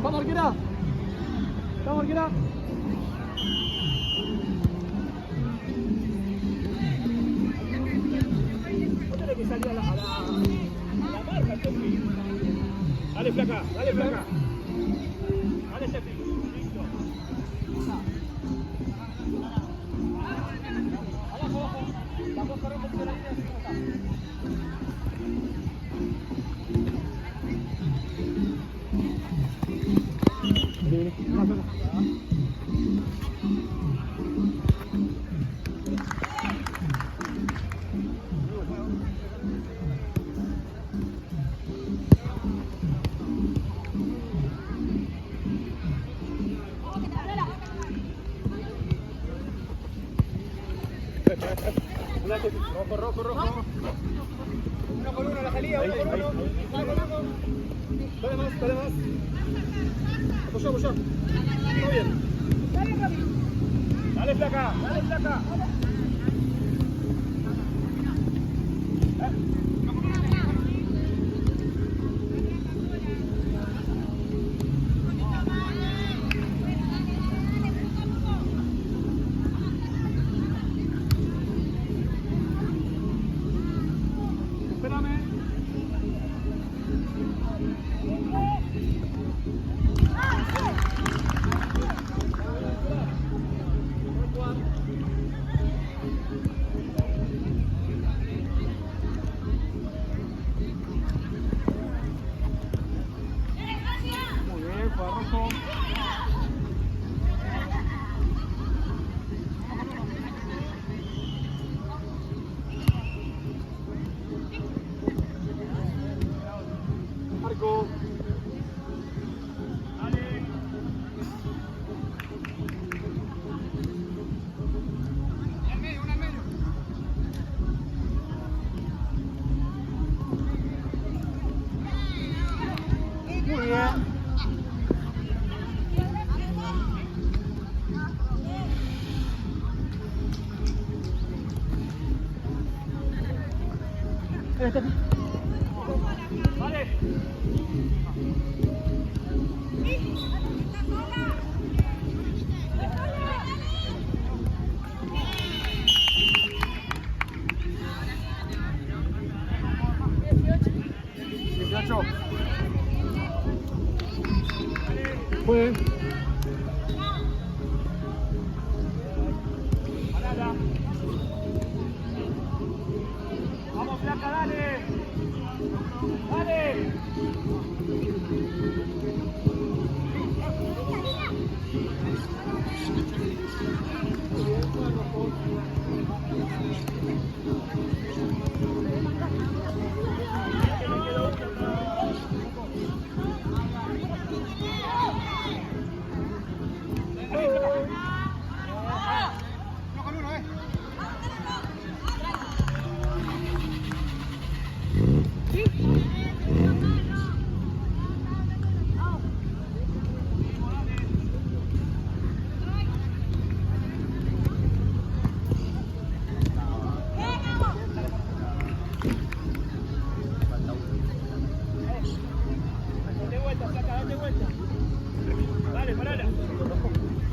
Vamos, Arquera. Vamos, Arquera. No tenés que salir a la marca, Tefi. Dale, flaca, dale, flaca. Dale, Tefi. Listo. Abajo, abajo. Vamos a correr un poquito la línea de acá. Rojo, rojo. Uno por uno la salida, uno por uno. Dale más. Apoyá. Todo bien. Dale, flaca. Marco. Muy bien. Vale. Fue. Vamos, flaca, dale.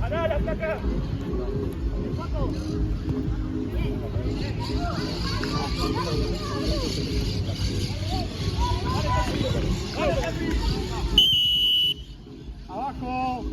Parala, flaca. Abajo.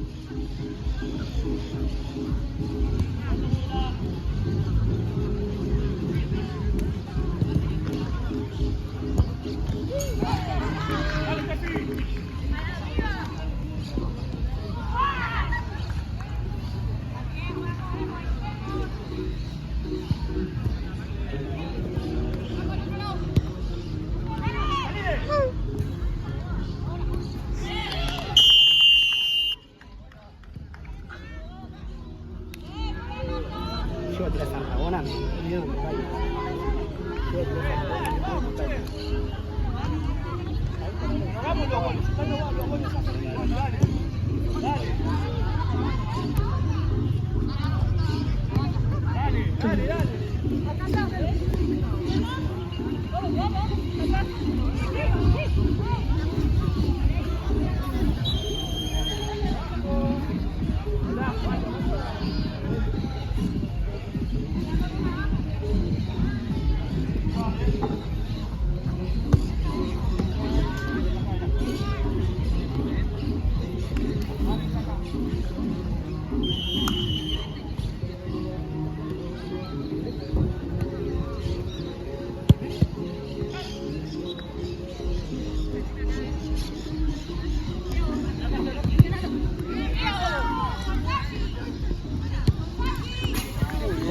Llévate la zanja, Bona. Hagamos los goles, dale. Acá está. Vamos.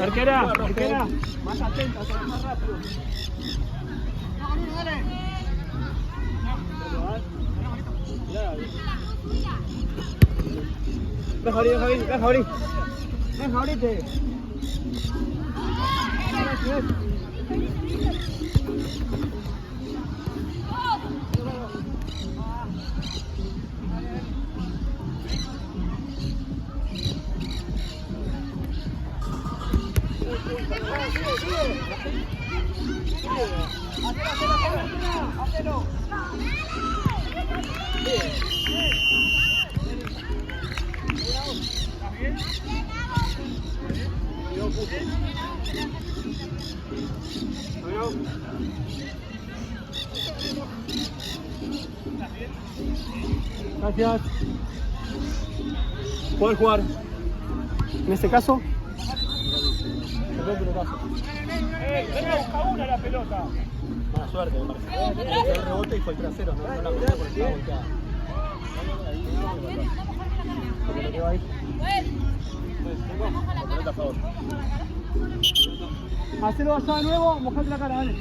Arquera, arquera. Más atenta, más rápido. Ven, Javi, ven, Javi, ven, Javi. Ven, Javi. Hacelo. Gracias. ¿Pueden jugar? En este caso. Busca una la pelota. Mala suerte, me parece. El rebote y fue el trasero, no la pelota porque estaba volteada. ¿Qué quedó ahí? La pelota a favor. Hacelo allá de nuevo, mojate la cara, dale.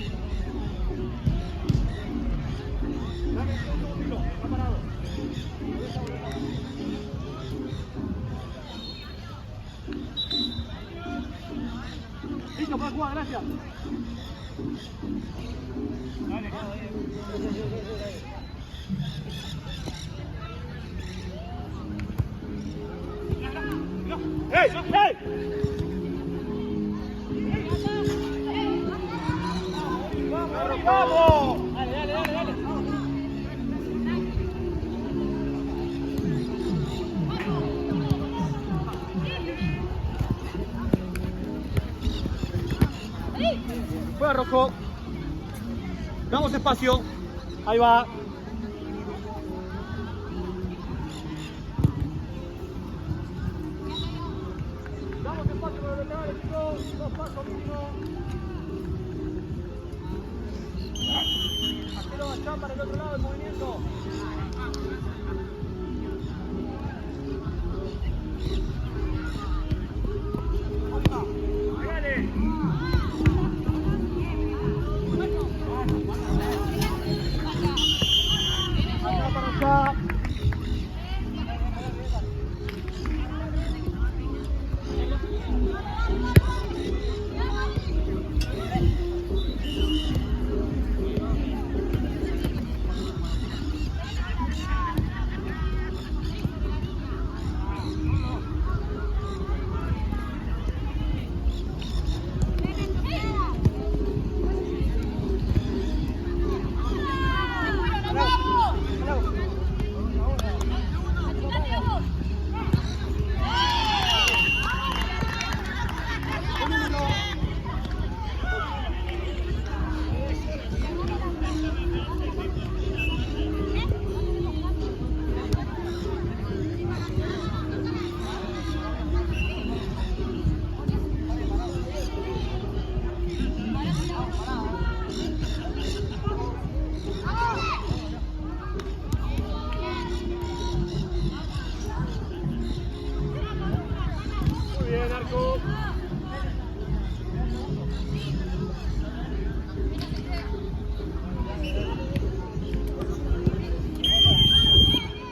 Está parado. Listo, para jugar, gracias. Dale, ¡hey! ¡Hey! ¡Vamos! ¡Vamos! Dale, dale, dale, dale. Fuera rojo. Damos espacio. Ahí va. Damos espacio para los laterales, chicos. 2 pasos mínimo. Hacelo allá para el otro lado del movimiento.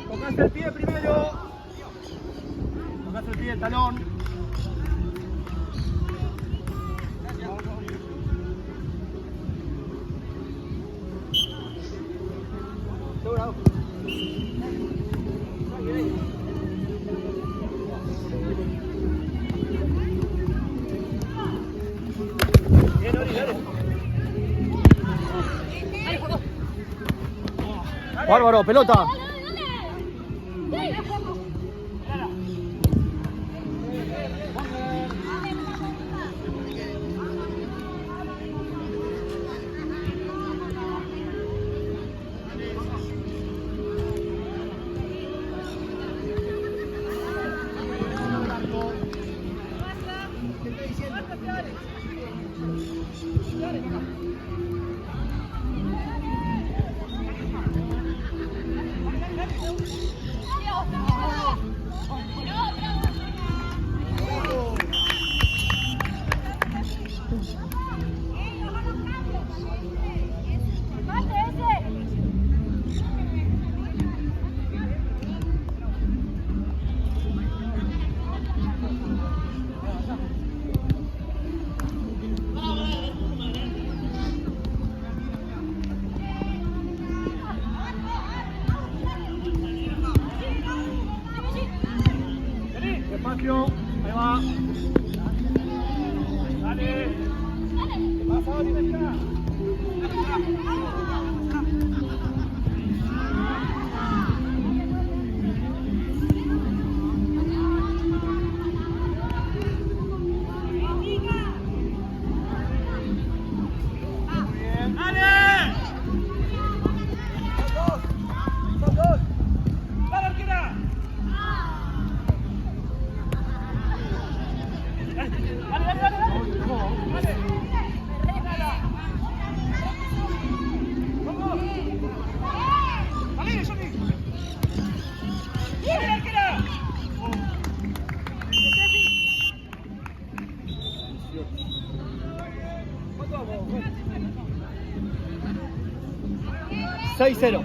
Tocaste el pie primero. Tocaste el pie, el talón. Seguro. Bien, Ori, dale. Bárbaro, pelota. Despacio. Ahí va. Dale. ¿Qué pasa, Oliveira? Seis 0.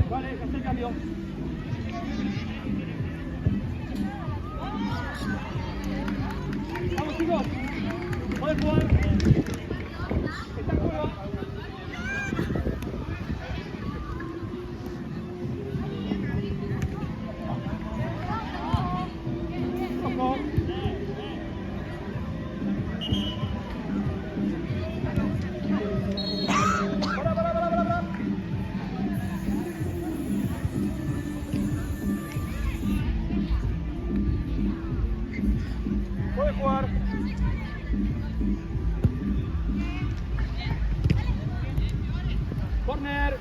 Vale, que hace el cambio. Vamos, chicos. Pueden jugar. Está en juego. Ojo. Para. Puede jugar. Corner.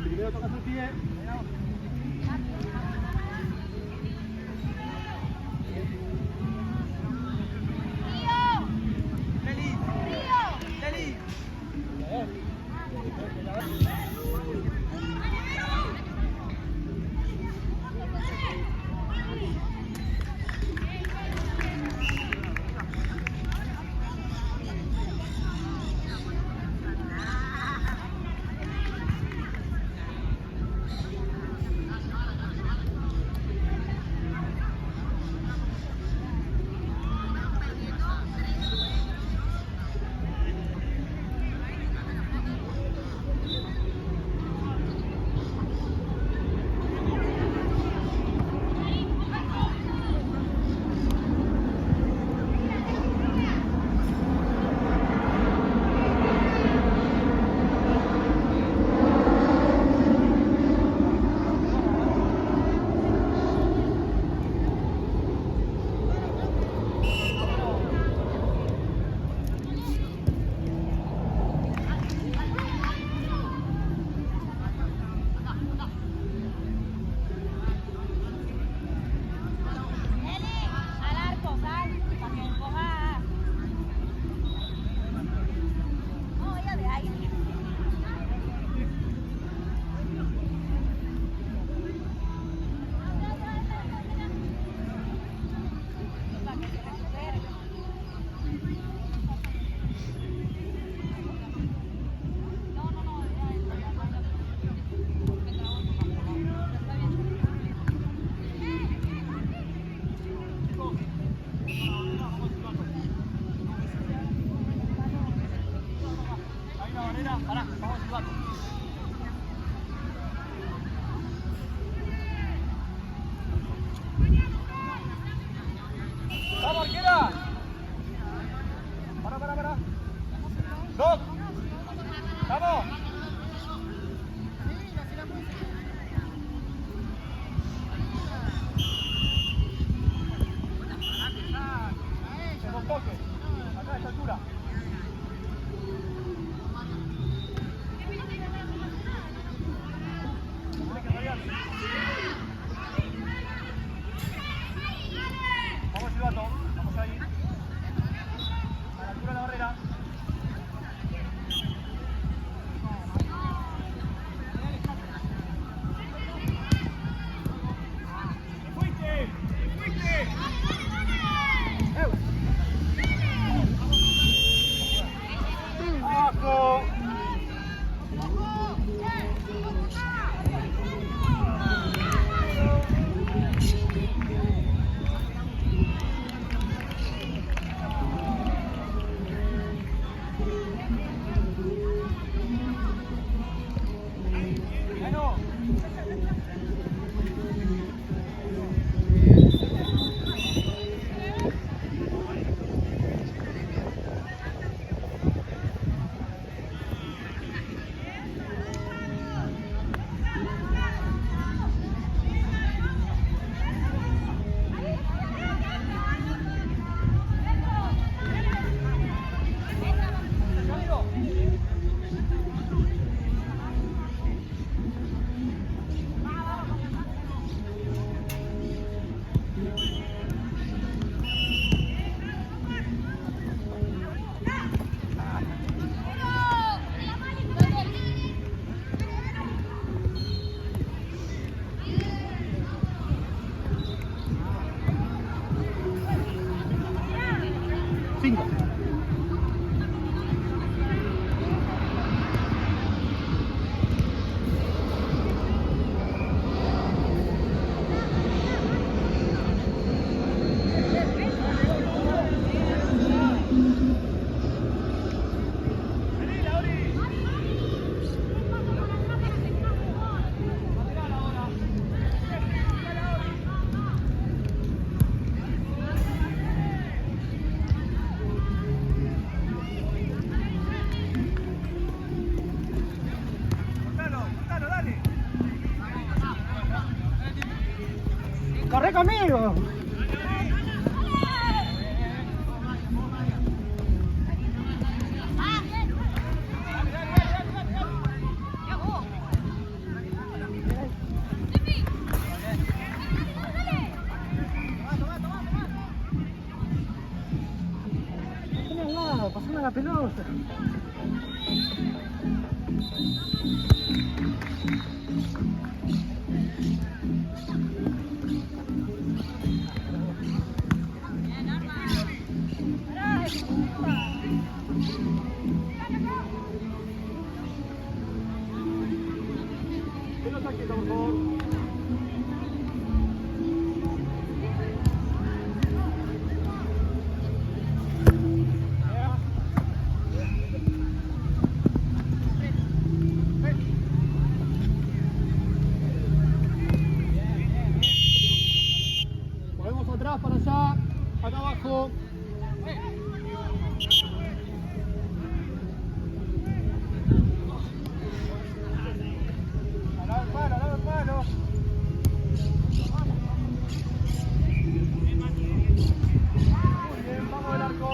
Primero tocas el pie. Pará, vamos a silbato. ¡Vamos, arquera! Para. ¡Dos! ¡Vamos! Con toque. Acá a esta altura. Vamos, silbato. Vamos ahí. A la altura de la barrera. corre conmigo. Pasando la pelota. Pelota quieta, por favor. Para allá, acá abajo. Al lado del palo. Muy bien, vamos al arco.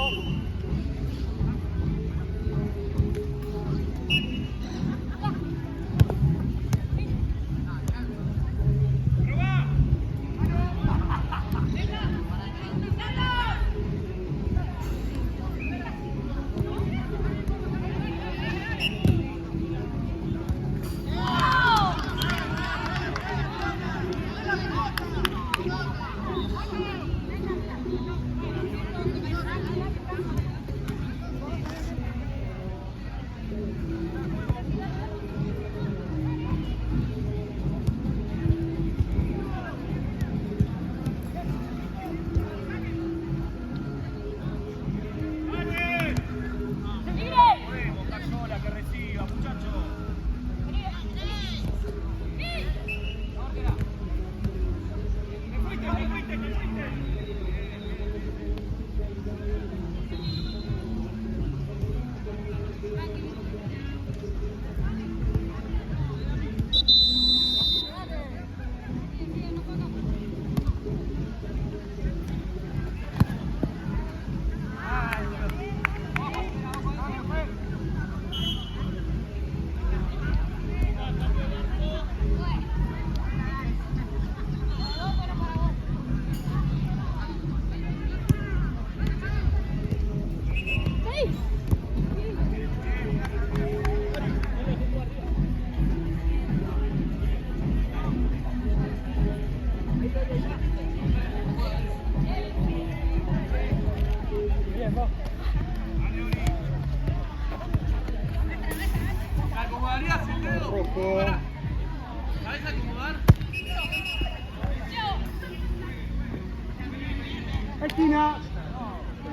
Esquina.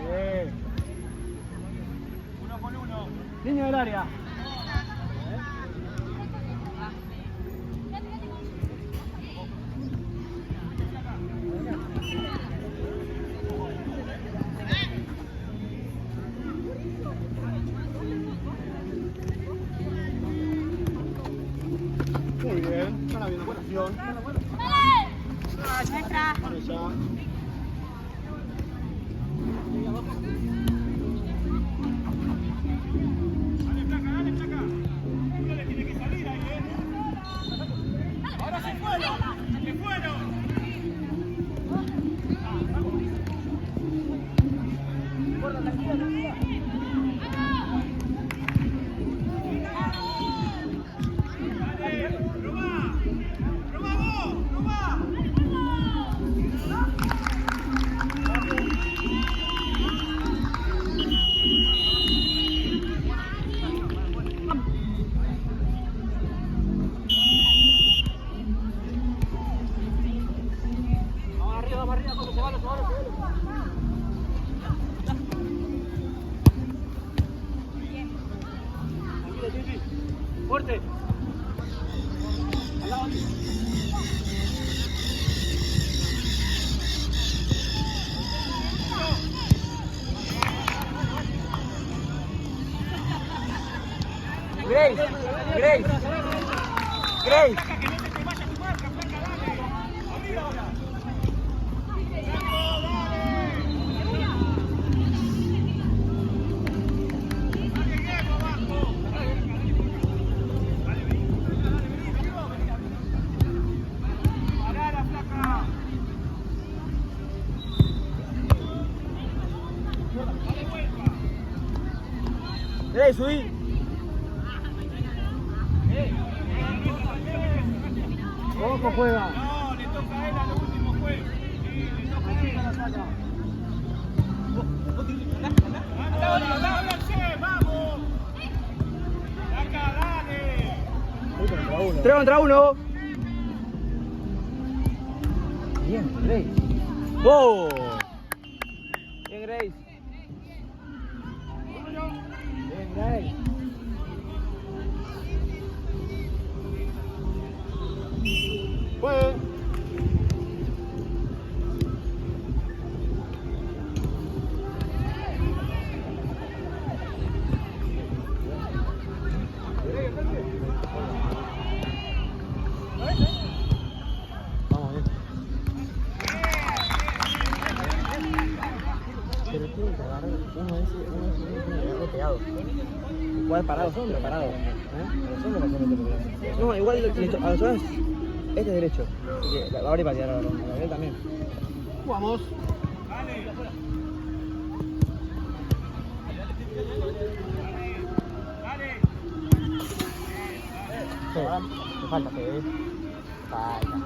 Bien. 1 con 1. Línea del área. Muy bien. Ahora viene buena acción. Nuestra. Para allá. Dale, placa. Uno le tiene que salir ahí, Ahora se fueron. Se fueron. Fuerte. Al lado. Grace. Que no se te vaya tu marca, placa, dale. Arriba ahora. Grace, subí. Ojo, juega. No, le toca a él a lo último juego. Sí, le toca a él. ¡Vamos! ¡Saca, dale! 3 contra 1. Bien, Grace. ¡Oh! Bien, Grace. Bien, Grace. Pues. Vamos, bien. Pero tiene que agarrar uno ese, tiene que agarrar pegado. Igual parado, pero parado. No, igual a los demás, este es derecho. Así que la abre para tirar a la también. Vamos. Me falta, Fede. Falta.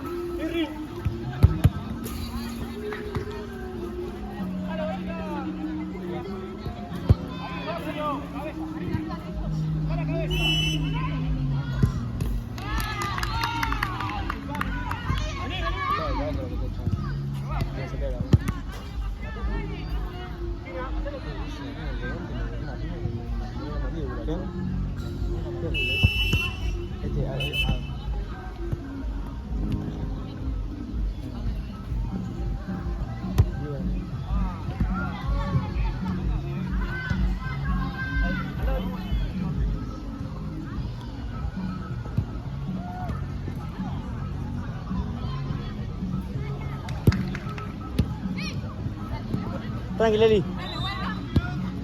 Tranqui, Leli.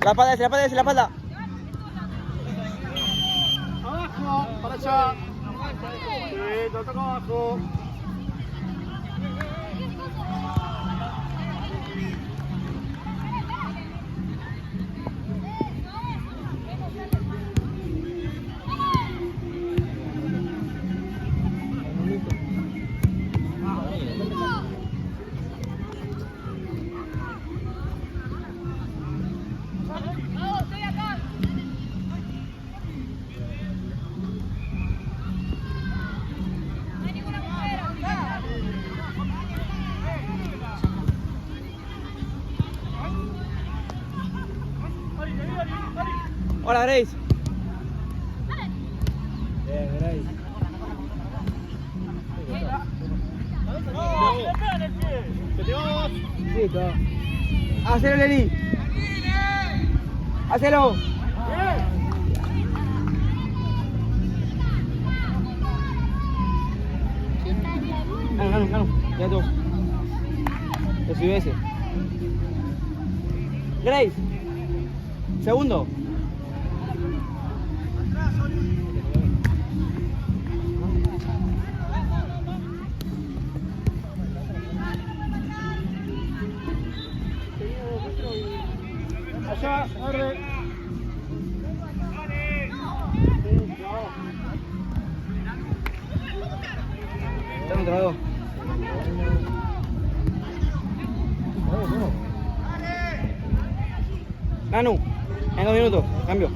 La espalda, la espalda. Abajo, para allá. Sí, lo toco abajo. Hola, Grace. Bien, Grace. ¡No! ¡Que le pegan el pie! ¡Que te vamos! Listo. Hacelo, Leli. Hacelo. Gano. Ya dos. Te subí ese. Grace. Segundo. Allá, arre. Está contra dos. Nanu, en 2 minutos, cambio.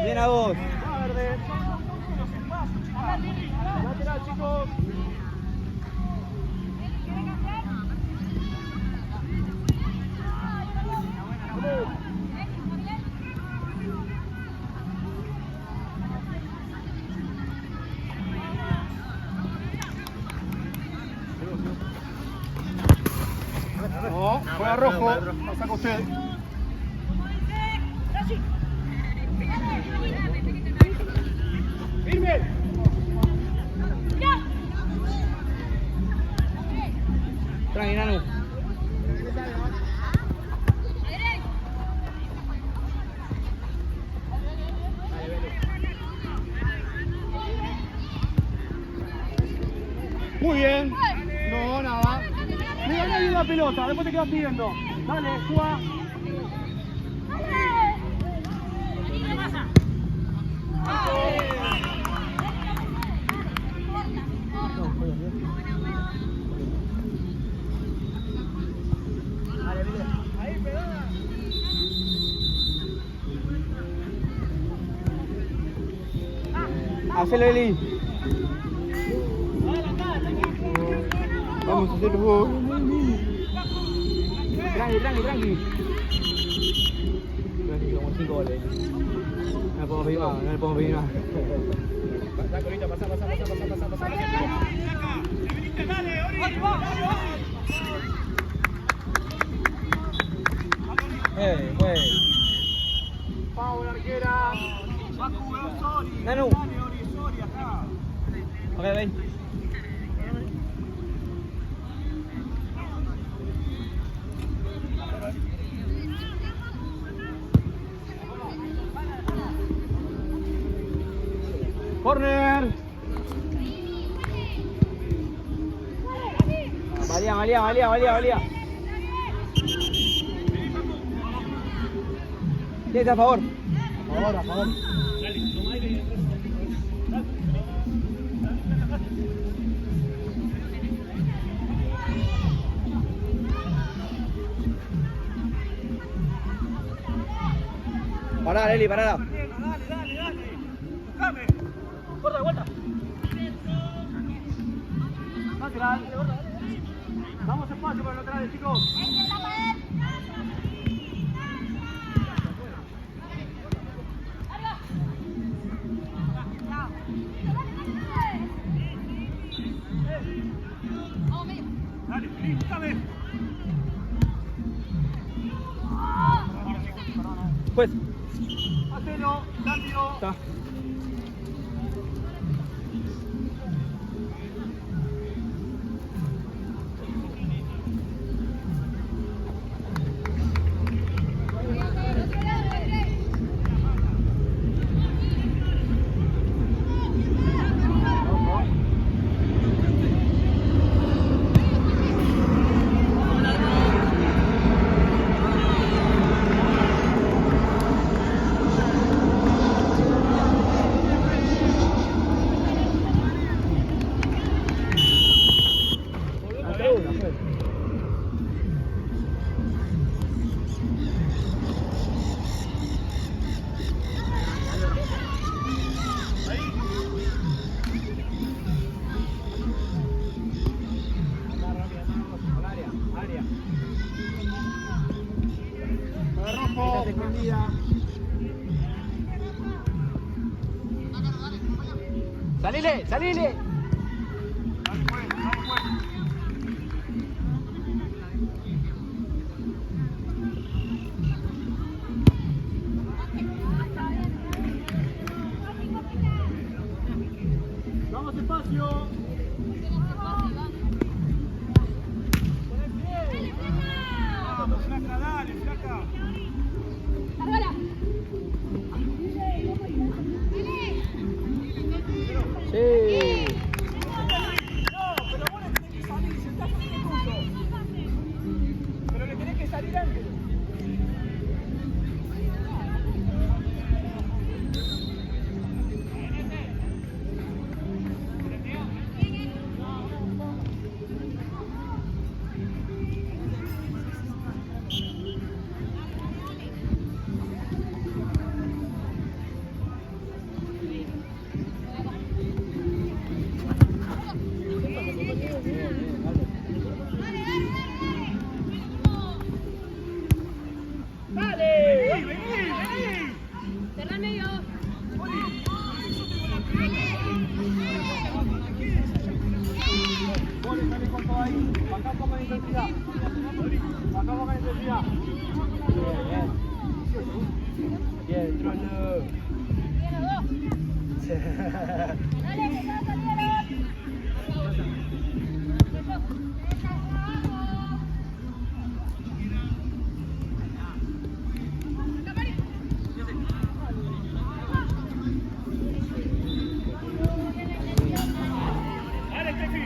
Bien a vos. Verde. Lateral, chicos. No, juega rojo. Lo saca usted. ¡Firme! Tranqui, Nanu. Muy bien. No, nada. Le gané bien la pelota, después te quedas pidiendo. Dale, juega. Hacelo, Eli. Vamos a hacerlo. Tranqui. Tranqui, como 5 goles. No le podemos pedir más. Pasá, Corita, pasá. Pues. Paula, arquera. Facu, Sori. Nanu. Dale, Ori, Sori, acá. Ok, ven. Corner. Valía. 10 a favor. A favor. Pará, Eli, pará. Dale. Buscame. Corta de vuelta. Lateral. Damos espacio para los laterales, chicos. Dale, Fili, buscame. Pues. Hacelo, cambio. Está. Salile. Vamos espacio. Vamos, flaca, dale, flaca. Sí. No, pero vos le tenés que salir, se está poniendo tuyo. Pero le tenés que salir antes. Bien, trono. Dale, Tefi.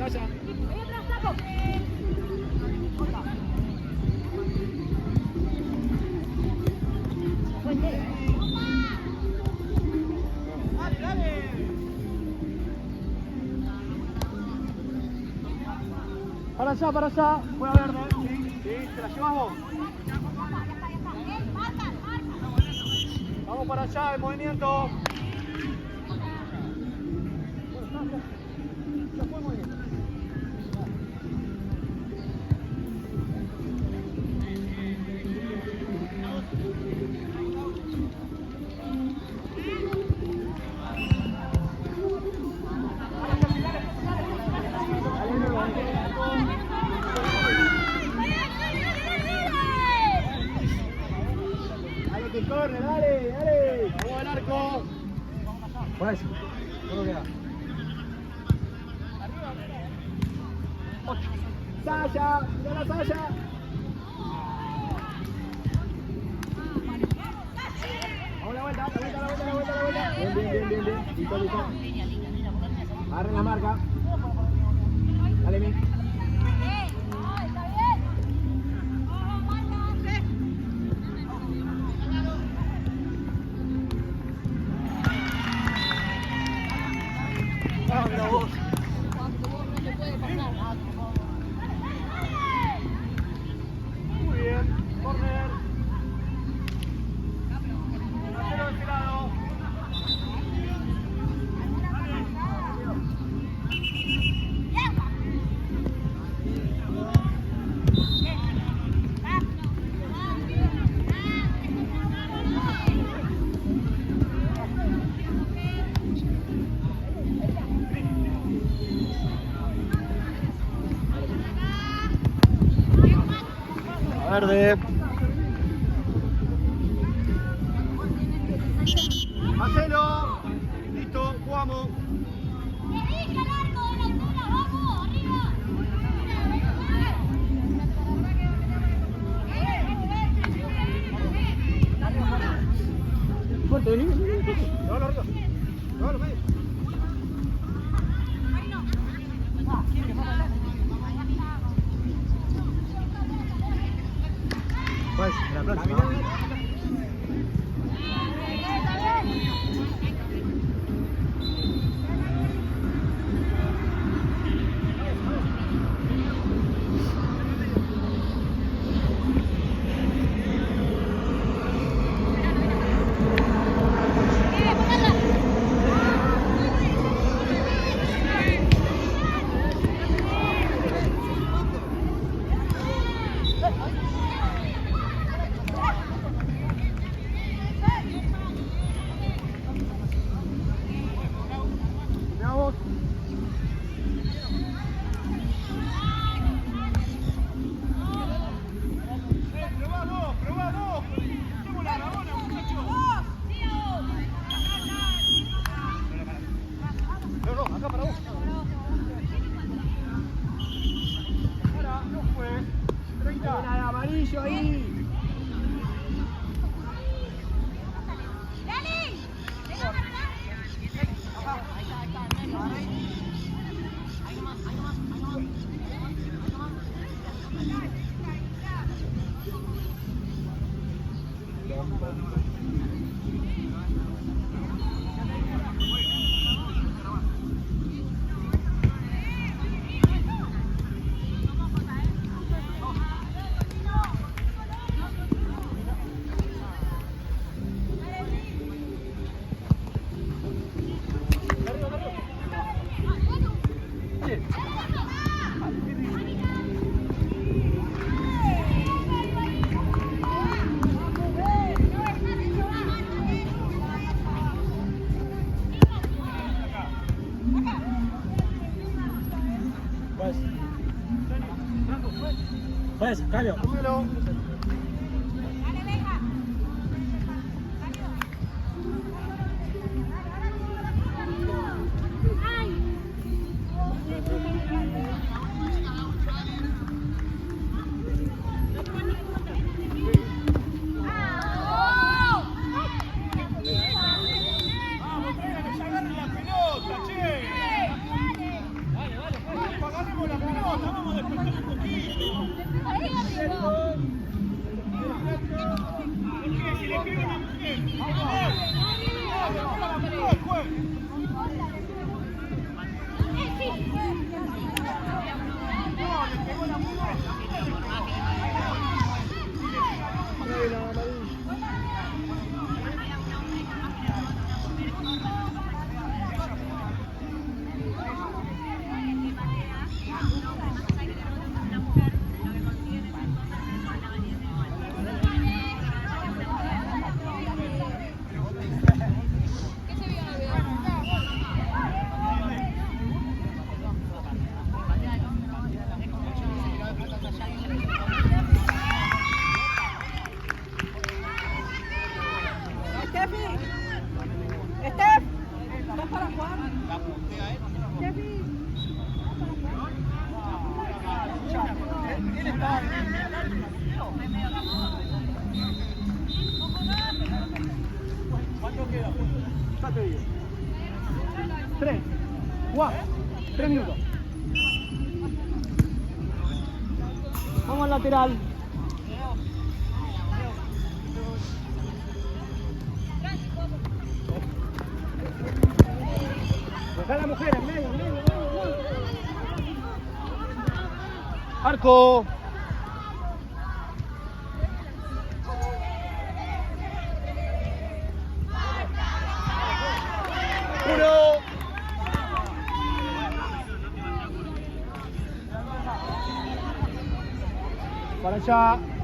Saya. Para allá, juega verde. Sí, te la llevas vos. Vamos para allá, el movimiento. Ya fue el movimiento. Corre, dale. Vamos al arco. Pues, ¿cómo queda? Saya, mira la Saya. Vamos la vuelta. Bien. Listo. Agarren la marca. Dale, mi. Muy bien, corner. Hacelo de este lado. Verde. Hacelo. Listo, jugamos. Fuerte, vení. Llévalo arriba. Llévalo, medio. Pues, la próxima. Amarillo ahí. Pues, cambio. Vamos, traigan que se agarren la pelota, che. Dale, ¿Cuánto queda? Ya te digo. 3. Juan, 3 minutos. Vamos al lateral. Dejá a la mujer en medio. Arco. Uno. Para allá.